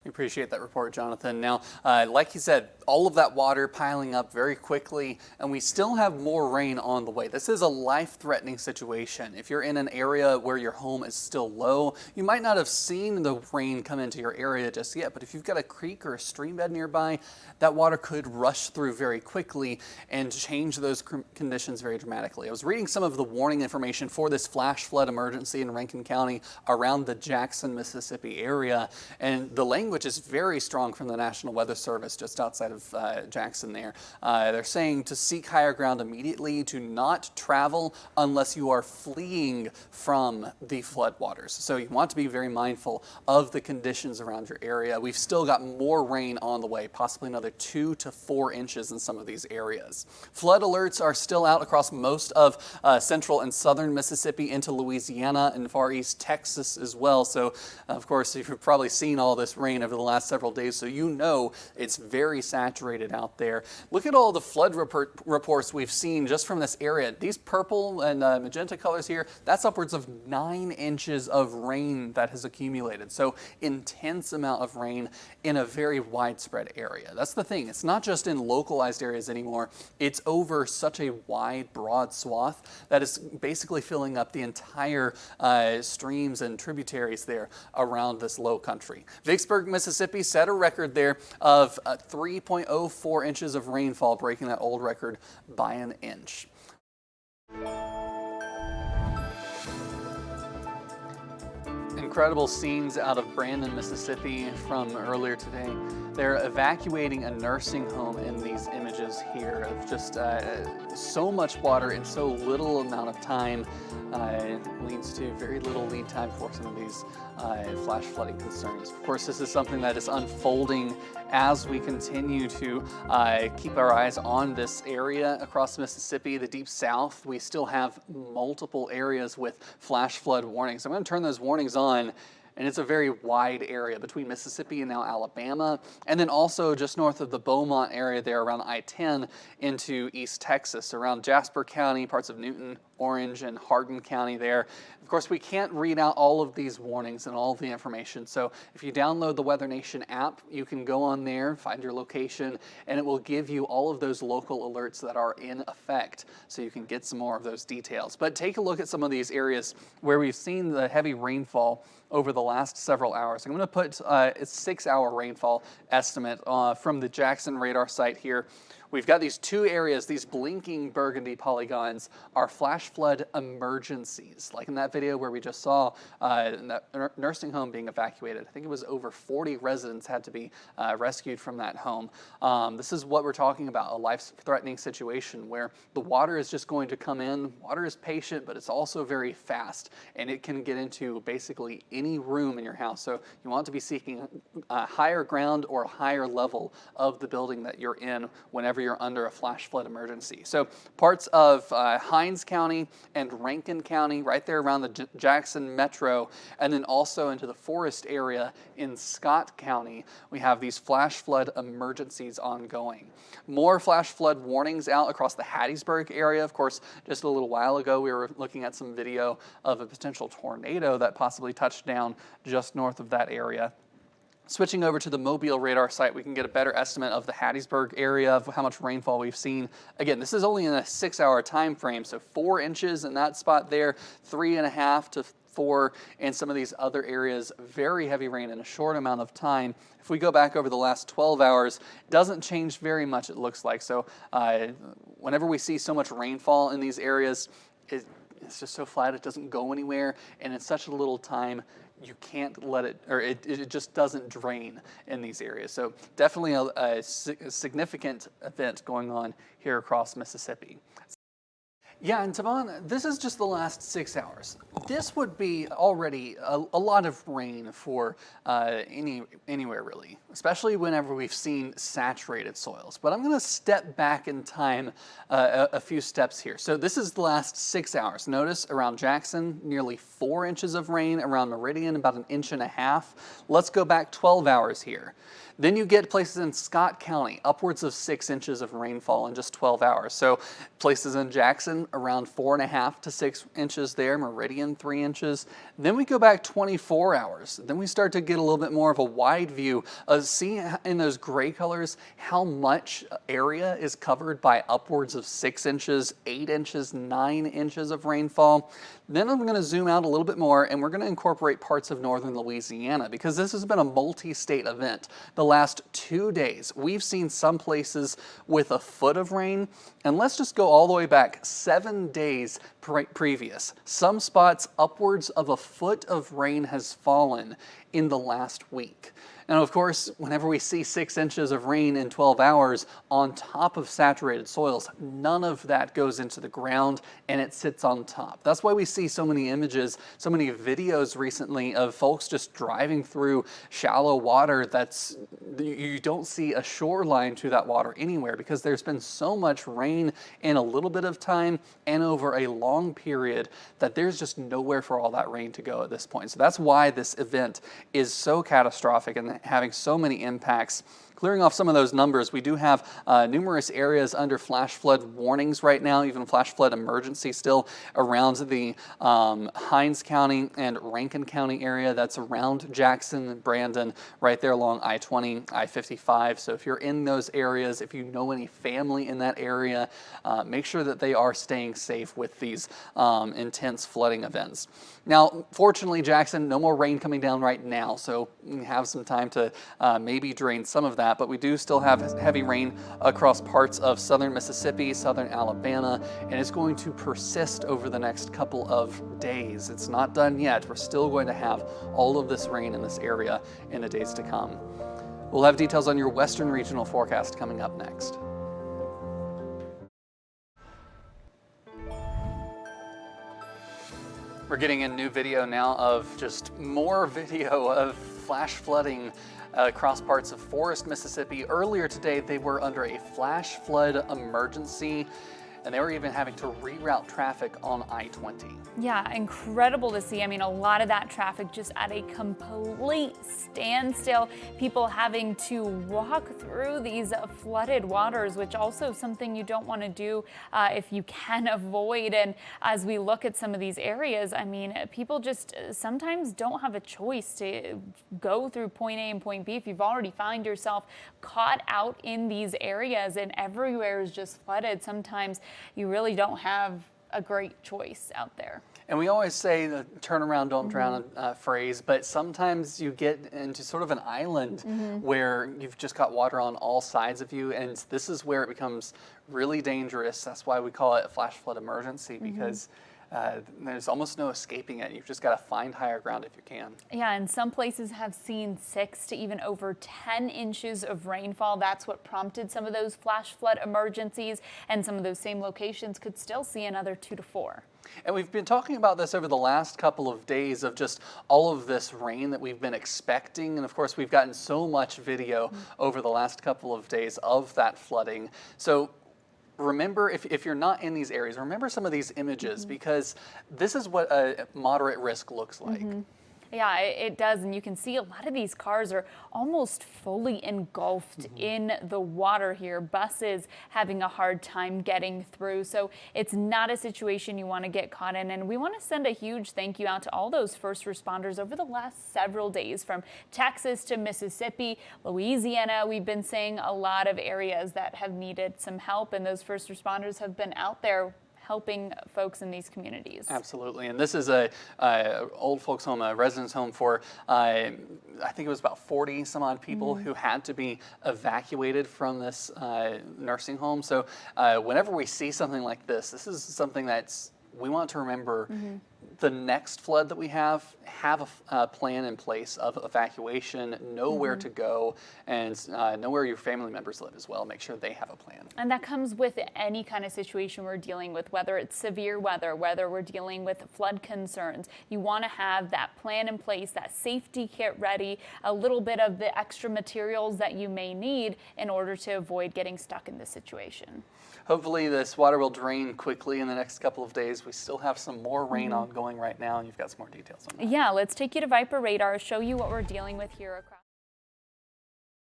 We appreciate that report, Jonathan. Now, like you said, all of that water piling up very quickly, and we still have more rain on the way. This is a life-threatening situation. If you're in an area where your home is still low, you might not have seen the rain come into your area just yet, but if you've got a creek or a stream bed nearby, that water could rush through very quickly and change those conditions very dramatically. I was reading some of the warning information for this flash flood emergency in Rankin County around the Jackson, Mississippi area, and the language is very strong from the National Weather Service just outside of Jackson there. They're saying to seek higher ground immediately, to not travel unless you are fleeing from the floodwaters. So you want to be very mindful of the conditions around your area. We've still got more rain on the way, possibly another 2 to 4 inches in some of these areas. Flood alerts are still out across most of central and southern Mississippi into Louisiana and far east Texas as well. So, of course, you've probably seen all this rain over the last several days, so you know it's very saturated out there. Look at all the flood reports we've seen just from this area. These purple and magenta colors here, that's upwards of 9 inches of rain that has accumulated. So intense amount of rain in a very widespread area. That's the thing. It's not just in localized areas anymore. It's over such a wide, broad swath that is basically filling up the entire streams and tributaries there around this low country. Vicksburg, Mississippi set a record there of 3.04 inches of rainfall, breaking that old record by an inch. Incredible scenes out of Brandon, Mississippi from earlier today. They're evacuating a nursing home in these images here of just so much water in so little amount of time. Leads to very little lead time for some of these flash flooding concerns. Of course, this is something that is unfolding as we continue to keep our eyes on this area across Mississippi, the Deep South. We still have multiple areas with flash flood warnings. I'm going to turn those warnings on. And it's a very wide area between Mississippi and now Alabama, and then also just north of the Beaumont area there around I-10 into East Texas, around Jasper County, parts of Newton, Orange, and Hardin County there. Of course, we can't read out all of these warnings and all of the information, so if you download the Weather Nation app, you can go on there, find your location, and it will give you all of those local alerts that are in effect, so you can get some more of those details. But take a look at some of these areas where we've seen the heavy rainfall over the last several hours. I'm going to put a 6-hour rainfall estimate from the Jackson radar site here. We've got these two areas, these blinking burgundy polygons are flash flood emergencies. Like in that video where we just saw that nursing home being evacuated. I think it was over 40 residents had to be rescued from that home. This is what we're talking about, a life-threatening situation where the water is just going to come in. Water is patient, but it's also very fast, and it can get into basically any room in your house. So you want to be seeking a higher ground or a higher level of the building that you're in whenever you're under a flash flood emergency. So parts of Hinds County and Rankin County, right there around the Jackson Metro, and then also into the forest area in Scott County, we have these flash flood emergencies ongoing. More flash flood warnings out across the Hattiesburg area. Of course, just a little while ago, we were looking at some video of a potential tornado that possibly touched down just north of that area. Switching over to the Mobile radar site, we can get a better estimate of the Hattiesburg area, of how much rainfall we've seen. Again, this is only in a 6-hour time frame, so 4 inches in that spot there, 3.5 to 4 in some of these other areas. Very heavy rain in a short amount of time. If we go back over the last 12 hours, it doesn't change very much, it looks like. So whenever we see so much rainfall in these areas, it's just so flat, it doesn't go anywhere, and in such a little time, you can't let it, or it just doesn't drain in these areas. So definitely a significant event going on here across Mississippi. Yeah, and Taban, this is just the last 6 hours. This would be already a lot of rain for anywhere really, especially whenever we've seen saturated soils. But I'm going to step back in time a few steps here. So this is the last 6 hours. Notice around Jackson, nearly 4 inches of rain. Around Meridian, about 1.5 inches. Let's go back 12 hours here. Then you get places in Scott County, upwards of 6 inches of rainfall in just 12 hours. So places in Jackson, around 4.5 to 6 inches there, Meridian 3 inches. Then we go back 24 hours. Then we start to get a little bit more of a wide view. See in those gray colors how much area is covered by upwards of 6 inches, 8 inches, 9 inches of rainfall. Then I'm going to zoom out a little bit more, and we're going to incorporate parts of northern Louisiana, because this has been a multi-state event. The last 2 days, we've seen some places with a foot of rain, and let's just go all the way back 7 days previous. Some spots upwards of a foot of rain has fallen in the last week. And of course, whenever we see 6 inches of rain in 12 hours on top of saturated soils, none of that goes into the ground and it sits on top. That's why we see so many images, so many videos recently of folks just driving through shallow water you don't see a shoreline to that water anywhere, because there's been so much rain in a little bit of time and over a long period that there's just nowhere for all that rain to go at this point. So that's why this event is so catastrophic and having so many impacts. Clearing off some of those numbers, we do have numerous areas under flash flood warnings right now, even flash flood emergency still around the Hinds County and Rankin County area. That's around Jackson and Brandon, right there along I-20, I-55. So if you're in those areas, if you know any family in that area, make sure that they are staying safe with these intense flooding events. Now, fortunately, Jackson, no more rain coming down right now, so we have some time to maybe drain some of that, but we do still have heavy rain across parts of southern Mississippi, southern Alabama, and it's going to persist over the next couple of days. It's not done yet. We're still going to have all of this rain in this area in the days to come. We'll have details on your Western regional forecast coming up next. We're getting a new video now of just more video of flash flooding across parts of Forest, Mississippi. Earlier today, they were under a flash flood emergency, and they were even having to reroute traffic on I-20. Yeah, incredible to see. I mean, a lot of that traffic just at a complete standstill. People having to walk through these flooded waters, which also something you don't want to do if you can avoid. And as we look at some of these areas, I mean, people just sometimes don't have a choice to go through point A and point B. If you've already found yourself caught out in these areas and everywhere is just flooded, sometimes you really don't have a great choice out there. And we always say the turn around, don't drown phrase, but sometimes you get into sort of an island where you've just got water on all sides of you, and this is where it becomes really dangerous. That's why we call it a flash flood emergency, because there's almost no escaping it. You've just got to find higher ground if you can. Yeah, and some places have seen 6 to even over 10 inches of rainfall. That's what prompted some of those flash flood emergencies, and some of those same locations could still see another 2 to 4. And we've been talking about this over the last couple of days of just all of this rain that we've been expecting. And of course, we've gotten so much video over the last couple of days of that flooding. So remember, if you're not in these areas, remember some of these images, because this is what a moderate risk looks like. Yeah, it does, and you can see a lot of these cars are almost fully engulfed in the water here. Buses having a hard time getting through, so it's not a situation you want to get caught in. And we want to send a huge thank you out to all those first responders over the last several days, from Texas to Mississippi, Louisiana. We've been seeing a lot of areas that have needed some help, and those first responders have been out there helping folks in these communities. Absolutely, and this is a old folks home, a residence home for I think it was about 40 some odd people who had to be evacuated from this nursing home. So whenever we see something like this is something that's we want to remember. The next flood that we have a plan in place of evacuation, know where to go, and know where your family members live as well. Make sure they have a plan. And that comes with any kind of situation we're dealing with, whether it's severe weather, whether we're dealing with flood concerns. You want to have that plan in place, that safety kit ready, a little bit of the extra materials that you may need in order to avoid getting stuck in this situation. Hopefully this water will drain quickly in the next couple of days. We still have some more rain ongoing right now, and you've got some more details on that. Yeah, let's take you to Viper Radar, show you what we're dealing with here across.